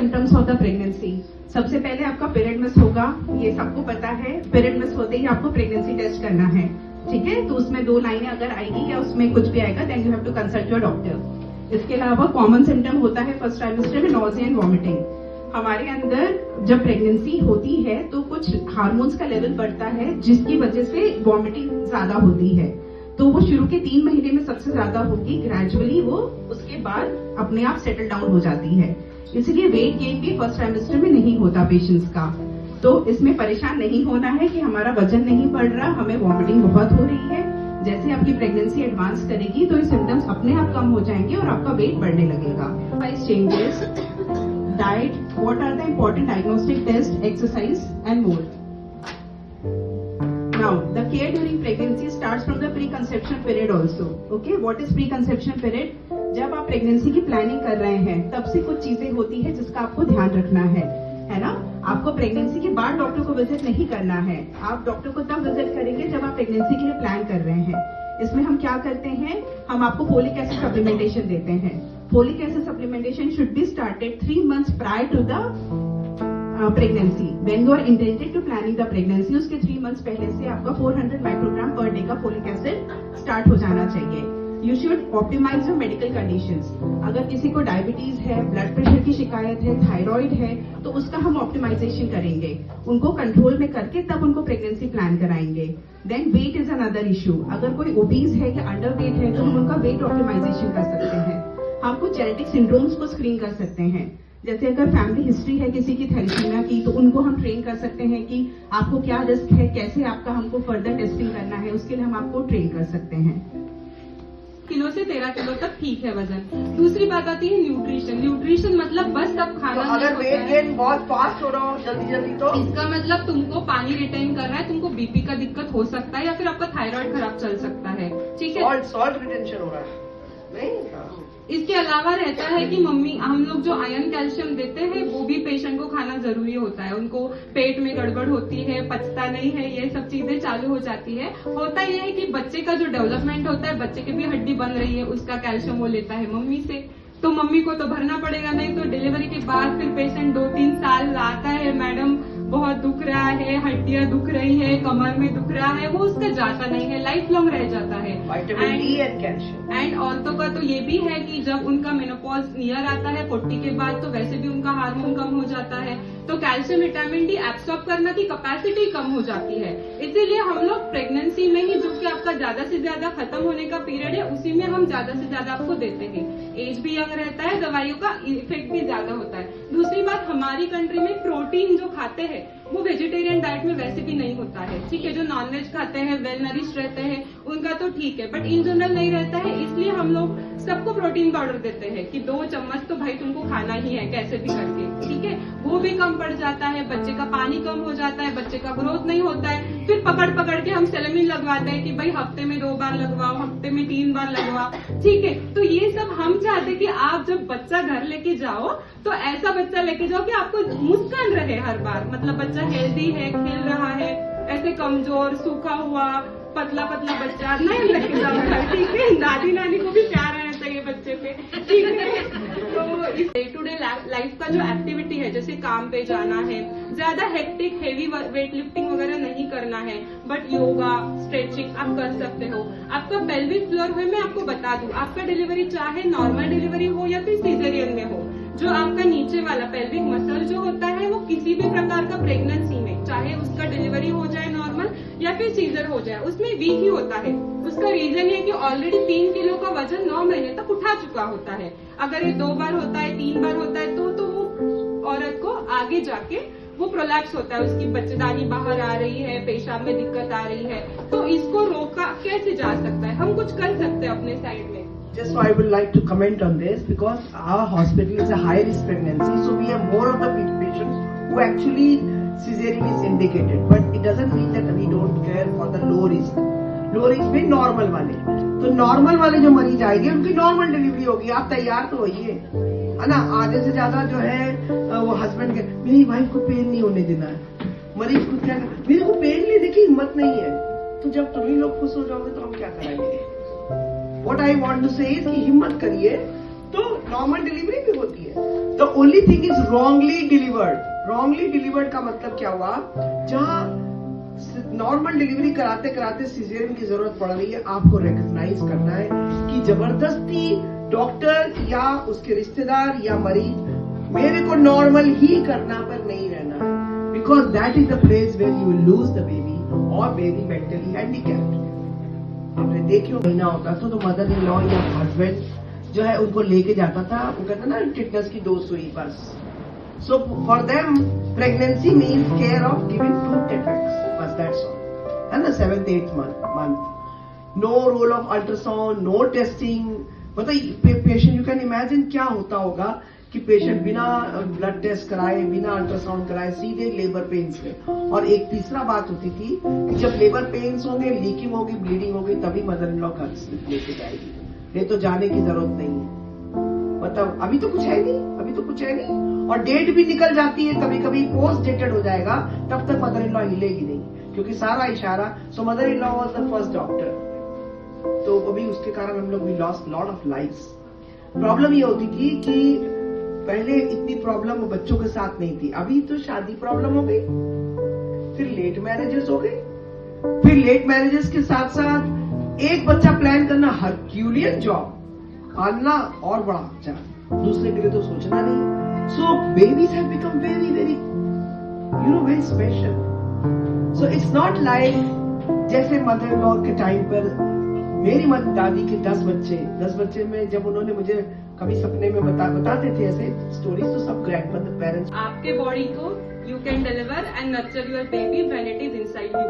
Symptoms of the pregnancy. सबसे पहले आपका पीरियड मिस होगा, ये सबको पता है। पीरियड मिस होते ही आपको प्रेगनेंसी टेस्ट करना है, ठीक है। तो उसमें 2 लाइनें अगर आएगी या उसमें कुछ भी आएगा, then you have to consult your doctor. इसके अलावा कॉमन सिम्टम होता है फर्स्ट ट्राइमेस्टर में नॉजिया एंड वॉमिटिंग। हमारे अंदर जब प्रेगनेंसी होती है तो कुछ हार्मोन्स का लेवल बढ़ता है, जिसकी वजह से वॉमिटिंग ज्यादा होती है। तो वो शुरू के 3 महीने में सबसे ज्यादा होगी, ग्रेजुअली वो उसके बाद अपने आप सेटल डाउन हो जाती है। इसलिए वेट गेन भी फर्स्ट ट्राइमेस्टर में नहीं होता पेशेंट्स का। तो इसमें परेशान नहीं होना है कि हमारा वजन नहीं बढ़ रहा, हमें वॉमिटिंग बहुत हो रही है। जैसे आपकी प्रेगनेंसी एडवांस करेगी तो ये सिम्टम्स अपने आप कम हो जाएंगे और आपका वेट बढ़ने लगेगा। Wise changes, diet, what are the important diagnostic test, exercise and more. Now, the care during pregnancy starts from the preconception period also. Okay, what is preconception period? जब आप प्रेगनेंसी की प्लानिंग कर रहे हैं तब से कुछ चीजें होती है जिसका आपको ध्यान रखना है ना। आपको प्रेगनेंसी के बाद डॉक्टर को विजिट नहीं करना है, आप डॉक्टर को तब विजिट करेंगे जब आप प्रेगनेंसी के लिए प्लान कर रहे हैं। इसमें हम क्या करते हैं, हम आपको फोलिक एसिड सप्लीमेंटेशन देते हैं। Folic acid supplementation should be started 3 months prior to the pregnancy. When you are intended to planning the pregnancy, उसके 3 months पहले से आपका 400 माइक्रोग्राम पर डे का फोलिक एसिड स्टार्ट हो जाना चाहिए। You should optimise your medical conditions. अगर किसी को डायबिटीज है, ब्लड प्रेशर की शिकायत है, थायराइड है, तो उसका हम ऑप्टिमाइजेशन करेंगे, उनको कंट्रोल में करके तब उनको प्रेगनेंसी प्लान कराएंगे। Then weight is another issue. अगर कोई ओबीज है या अंडर वेट है तो हम उनका वेट ऑप्टिमाइजेशन कर सकते हैं। हम कुछ जेनेटिक सिंड्रोम्स को स्क्रीन कर सकते हैं। जैसे अगर फैमिली हिस्ट्री है किसी की थैलेसीमिया की, तो उनको हम ट्रेन कर सकते हैं कि आपको क्या रिस्क है, कैसे आपका हमको फर्दर टेस्टिंग करना है, उसके लिए हम आपको ट्रेन कर सकते हैं। किलो से 13 किलो तक ठीक है वजन। दूसरी बात आती है न्यूट्रिशन। न्यूट्रिशन मतलब बस सब खाना। तो अगर वेट गेन बहुत फास्ट हो रहा हो जल्दी जल्दी, तो इसका मतलब तुमको पानी रिटेन कर रहा है, तुमको बीपी का दिक्कत हो सकता है या फिर आपका थायराइड खराब चल सकता है, ठीक है। सॉल्ट रिटेंशन हो रहा है नहीं। इसके अलावा रहता है कि मम्मी हम लोग जो आयरन कैल्शियम देते हैं वो भी पेशेंट को खाना जरूरी होता है। उनको पेट में गड़बड़ होती है, पचता नहीं है, ये सब चीजें चालू हो जाती है। होता यह है कि बच्चे का जो डेवलपमेंट होता है, बच्चे की भी हड्डी बन रही है, उसका कैल्शियम वो लेता है मम्मी से, तो मम्मी को तो भरना पड़ेगा। नहीं तो डिलीवरी के बाद फिर पेशेंट 2-3 साल आता है, मैडम बहुत दुख रहा है, हड्डियां दुख रही है, कमर में दुख रहा है, वो उसका जाता नहीं है, लाइफ लॉन्ग रह जाता है। Vitamin D and calcium. And औरतों का तो ये भी है कि जब उनका मेनोपॉज नियर आता है 40 के बाद, तो वैसे भी उनका हार्मोन कम हो जाता है, तो कैल्शियम विटामिन डी एब्सॉर्ब करने की कैपेसिटी कम हो जाती है। इसीलिए हम लोग प्रेगनेंसी में ही, जो कि आपका ज्यादा से ज्यादा खत्म होने का पीरियड है, उसी में हम ज्यादा से ज्यादा आपको देते हैं। एज भी यंग रहता है, दवाइयों का इफेक्ट भी ज्यादा होता है। दूसरी बात, हमारी कंट्री में प्रोटीन जो खाते हैं वो वेजिटेरियन डाइट में वैसे भी नहीं होता है, ठीक है। जो नॉनवेज खाते हैं, वेल नरिश रहते हैं, उनका तो ठीक है, बट इन जनरल नहीं रहता है। इसलिए हम लोग सबको प्रोटीन पाउडर देते हैं कि 2 चम्मच तो भाई तुमको खाना ही है कैसे भी करके, ठीक है। वो भी कम पड़ जाता है, बच्चे का पानी कम हो जाता है, बच्चे का ग्रोथ नहीं होता है। फिर पकड़ पकड़ के हम सेलेमिन लगवाते हैं कि भाई हफ्ते में 2 बार लगवाओ, हफ्ते में 3 बार लगवाओ, ठीक है। तो ये सब हम चाहते कि आप जब बच्चा घर लेके जाओ तो ऐसा बच्चा लेके जाओ कि आपको मुस्कान रहे हर बार, मतलब बच्चा हेल्दी है, खेल रहा है। ऐसे कमजोर, सूखा हुआ, पतला पतला बच्चा नहीं लेके जाओ घर, ठीक है। दादी नानी को भी प्यार रहना चाहिए बच्चे पे, ठीक है। तो इस डे टू डे लाइफ का जो एक्टिविटी है, जैसे काम पे जाना है, ज्यादा हेक्टिक हेवी वेट लिफ्टिंग वगैरह नहीं करना है, बट योगा स्ट्रेचिंग आप कर सकते हो। आपका पेल्विक फ्लोर है, मैं आपको बता दूं, आपका डिलीवरी चाहे नॉर्मल डिलीवरी हो या फिर सीजरियन में हो, जो आपका नीचे वाला पेल्विक मसल जो होता है, वो किसी भी प्रकार का प्रेगनेंसी में, चाहे उसका डिलीवरी हो जाए नॉर्मल या फिर सीजर हो जाए, उसमें वीक ही होता है। उसका रीजन ये कि ऑलरेडी 3 किलो का वजन 9 महीने तक उठा चुका होता है। अगर ये 2 बार होता है, 3 बार होता है, तो वो औरत को आगे जाके वो प्रोलैप्स होता है, उसकी बच्चेदानी बाहर आ रही है, पेशाब में दिक्कत आ रही है, तो इसको रोका कैसे जा सकता है? हम कुछ कर सकते हैं अपने साइड में। Just I would like to comment on this because our hospital is a high risk pregnancy, so we have more of the patients who actually cesarean is indicated, but it doesn't mean that we don't care for the low risk. Low risk में normal वाले, तो normal वाले जो मरीज आएंगे उनकी normal delivery होगी, आप तैयार तो होइए, है ना। आधे से ज्यादा जो है वो हस्बैंड के, मेरी वाइफ को पेन नहीं होने देना है, मरीज को क्या, मेरे को पेन लेने की हिम्मत नहीं है। तो जब तुम ही लोग खुश हो जाओगे तो हम क्या करेंगे? What I want to say is कि हिम्मत करिए, तो नॉर्मल डिलीवरी भी होती है। The only thing is wrongly delivered. Wrongly delivered का मतलब क्या हुआ, जहां नॉर्मल डिलीवरी कराते कराते सिजेरियन की जरूरत पड़ रही है, आपको रिकॉग्नाइज करना है कि जबरदस्ती डॉक्टर या उसके रिश्तेदार या मरीज मेरे को नॉर्मल ही करना पर नहीं रहना है, because that is the place where you will lose the baby और बेबी मेंटली हैंडीकैप्ड। आपने देखिए महीना होता था तो मदर इन लॉ या हस्बैंड जो है उनको लेके जाता था, वो कहता ना टिटनेस की 2 सुई बस। So for them, pregnancy means care of giving 2 tetrax, bas that's all. And the 7th, 8th month. No role of ultrasound, no testing. मतलब पेशेंट, यू कैन इमेजिन क्या होता होगा कि पेशेंट बिना ब्लड टेस्ट कराए, बिना अल्ट्रासाउंड कराए सीधे लेबर पेन्स में। और एक तीसरा बात होती थी कि जब लेबर पेन्स होंगे, लीकिंग होगी, ब्लीडिंग होगी, तभी मदर इन लॉ घर स्लिप लेके जाएगी, नहीं तो जाने की जरूरत नहीं है। मतलब अभी तो कुछ है नहीं, अभी तो कुछ है नहीं, और डेट भी निकल जाती है, कभी कभी पोस्ट डेटेड हो जाएगा, तब तक मदर इन लॉ हिलेगी नहीं, क्योंकि सारा इशारा। So mother in law was the first doctor, तो अभी उसके कारण हम लोग we lost lot of lifes. Problem ये होती थी कि पहले इतनी प्रॉब्लम बच्चों के साथ नहीं थी, अभी तो शादी प्रॉब्लम हो गई, फिर लेट मैरिजेस हो गई, फिर लेट मैरिजेस के साथ साथ एक बच्चा प्लान करना हरक्यूलियन जॉब, पालना और बड़ा बच्चा, दूसरे के लिए तो सोचना नहीं। So babies have become very, very, very special. So it's not like जैसे मदर इन लॉ के टाइम पर मेरी दादी के 10 बच्चे में जब उन्होंने मुझे कभी सपने में बताते थे ऐसे स्टोरीज, तो सब ग्रैंडमदर पेरेंट्स। आपके बॉडी को you can deliver and nurture your baby when it is inside you,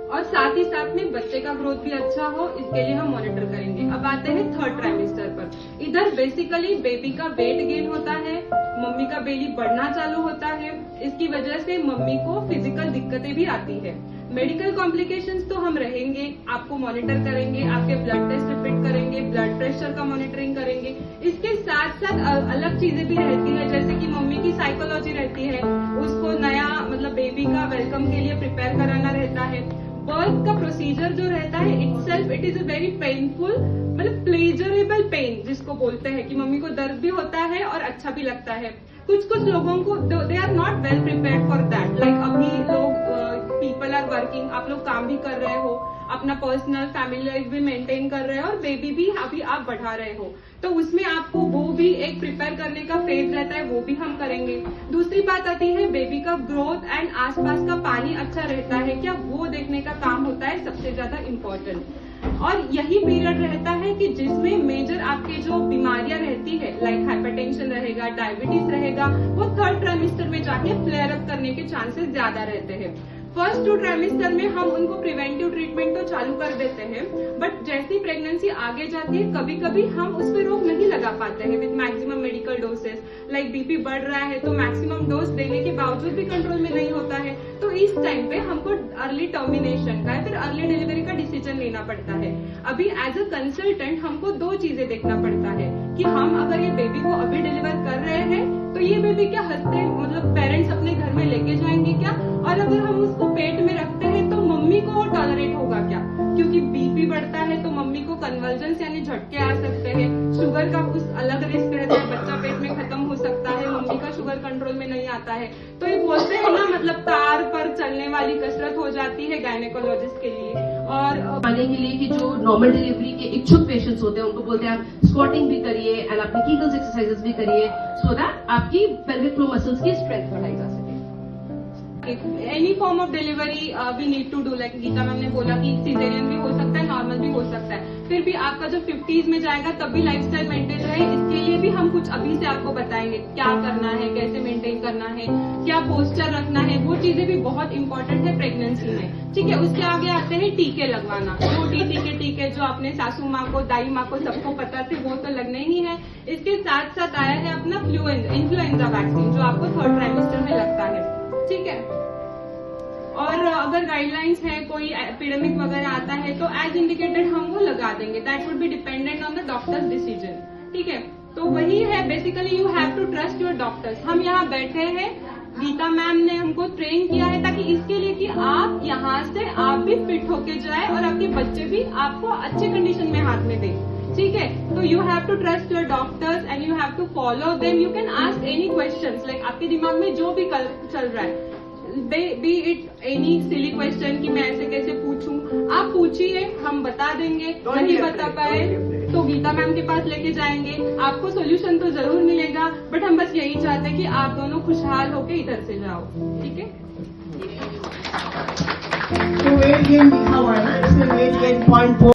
और साथ ही साथ में बच्चे का ग्रोथ भी अच्छा हो, इसके लिए हम मॉनिटर करेंगे। अब आते हैं 3rd ट्राइमेस्टर पर। इधर बेसिकली बेबी का वेट गेन होता है, मम्मी का बेली बढ़ना चालू होता है, इसकी वजह से मम्मी को फिजिकल दिक्कतें भी आती है। मेडिकल कॉम्प्लिकेशंस तो हम रहेंगे, आपको मॉनिटर करेंगे, आपके ब्लड टेस्ट रिपीट करेंगे, ब्लड प्रेशर का मॉनिटरिंग करेंगे। इसके साथ साथ अलग चीजें भी रहती है, जैसे कि मम्मी की साइकोलॉजी रहती है, उसको नया मतलब बेबी का वेलकम के लिए प्रिपेयर कराना रहता है। बर्थ का प्रोसीजर जो रहता है itself it is a very painful, मतलब प्लेजरेबल पेन जिसको बोलते हैं, कि मम्मी को दर्द भी होता है और अच्छा भी लगता है। कुछ लोगों को they are not well prepared for that. Like अभी लोग पीपल आर वर्किंग, आप लोग काम भी कर रहे हो, अपना पर्सनल फैमिली लाइफ भी मेंटेन कर रहे हो, और बेबी भी अभी आप बढ़ा रहे हो, तो उसमें आपको वो भी एक प्रिपेयर करने का फेज रहता है, वो भी हम करेंगे। दूसरी बात आती है बेबी का ग्रोथ एंड आसपास का पानी अच्छा रहता है क्या, वो देखने का काम होता है सबसे ज्यादा इम्पोर्टेंट। और यही पीरियड रहता है कि जिसमें मेजर आपके जो बीमारियां रहती है, लाइक हाइपरटेंशन रहेगा, डायबिटीज रहेगा, वो 3rd ट्राइमेस्टर में जाके फ्लेयर अप करने के चांसेस ज्यादा रहते हैं। फर्स्ट 2 ट्राइमेस्टर में हम उनको प्रिवेंटिव ट्रीटमेंट तो चालू कर देते हैं, बट जैसी प्रेगनेंसी आगे जाती है कभी कभी हम उस पर रोक नहीं लगा पाते हैं with maximum medical doses. Like BP बढ़ रहा है तो मैक्सिमम डोज देने के बावजूद भी कंट्रोल में नहीं होता है, तो इस टाइम पे हमको अर्ली टर्मिनेशन का या फिर अर्ली डिलीवरी का डिसीजन लेना पड़ता है। अभी एज अ कंसल्टेंट हमको 2 चीजें देखना पड़ता है कि हम अगर ये बेबी को अभी डिलीवर कर रहे हैं तो ये बेबी क्या हंसते मतलब पेरेंट्स अपने घर में लेके जाएंगे क्या, और अगर हम उसको पेट में रखते हैं तो मम्मी को वो टॉलरेट होगा क्या, क्योंकि बीपी बढ़ता है तो मम्मी को कन्वर्जेंस यानी झटके आ सकते हैं, शुगर का कुछ अलग रिस्क रहता है, बच्चा पेट में खत्म हो सकता है, मम्मी का शुगर कंट्रोल में नहीं आता है। तो ये बोलते हैं ना, मतलब तार पर चलने वाली कसरत हो जाती है गायनेकोलॉजिस्ट के लिए। और पाने के लिए कि जो नॉर्मल डिलीवरी के इच्छुक पेशेंट्स होते हैं उनको बोलते हैं आप स्क्वाटिंग भी करिए एंड आपकी कीगल्स एक्सरसाइजेस भी करिए, सो दैट आपकी पेल्विक फ्लोर मसल्स की स्ट्रेंथ बढ़ाई जा सके। Any form of delivery we need to do, like Geeta ma'am ने बोला कि सिजेरियन भी हो सकता है, नॉर्मल भी हो सकता है, फिर भी आपका जब 50s में जाएगा तब भी लाइफस्टाइल मेंटेन रहे, इसके लिए भी हम कुछ अभी से आपको बताएंगे क्या करना है, कैसे मेंटेन करना है, क्या पोस्चर रखना है, वो चीजें भी बहुत इंपॉर्टेंट है प्रेगनेंसी में। ठीक है, उसके आगे आते हैं टीके लगवाना, छोटी टीके जो अपने सासू माँ को, दाई माँ को सबको पता थे वो तो लगने ही है। इसके साथ साथ आया है अपना इन्फ्लुएंजा वैक्सीन जो आपको 3rd ट्राइमेस्टर में लगता है। ठीक है, और अगर गाइडलाइंस है, कोई एपिडेमिक वगैरह आता है तो एज इंडिकेटेड हम वो लगा देंगे, that would be dependent on the doctor's decision. ठीक है, तो वही है basically, you have to trust your doctors. हम यहाँ बैठे हैं, गीता मैम ने हमको ट्रेन किया है ताकि इसके लिए कि आप यहाँ से आप भी फिट होके जाए और आपके बच्चे भी आपको अच्छे कंडीशन में हाथ में दें। ठीक है, तो you have to trust your doctors and you have to follow them. You can ask any questions, like आपके दिमाग में जो भी चल रहा है, be it any silly question कि मैं ऐसे कैसे पूछूं, आप पूछिए, हम बता देंगे. Don't नहीं be बता afraid, पाए don't be afraid. तो गीता मैम के पास लेके जाएंगे. आपको सोल्यूशन तो जरूर मिलेगा, बट हम बस यही चाहते हैं कि आप दोनों खुशहाल होके इधर से जाओ. ठीक है. तो वेट गेन लिखा हुआ है ना, इसमें वेट गेन 0.4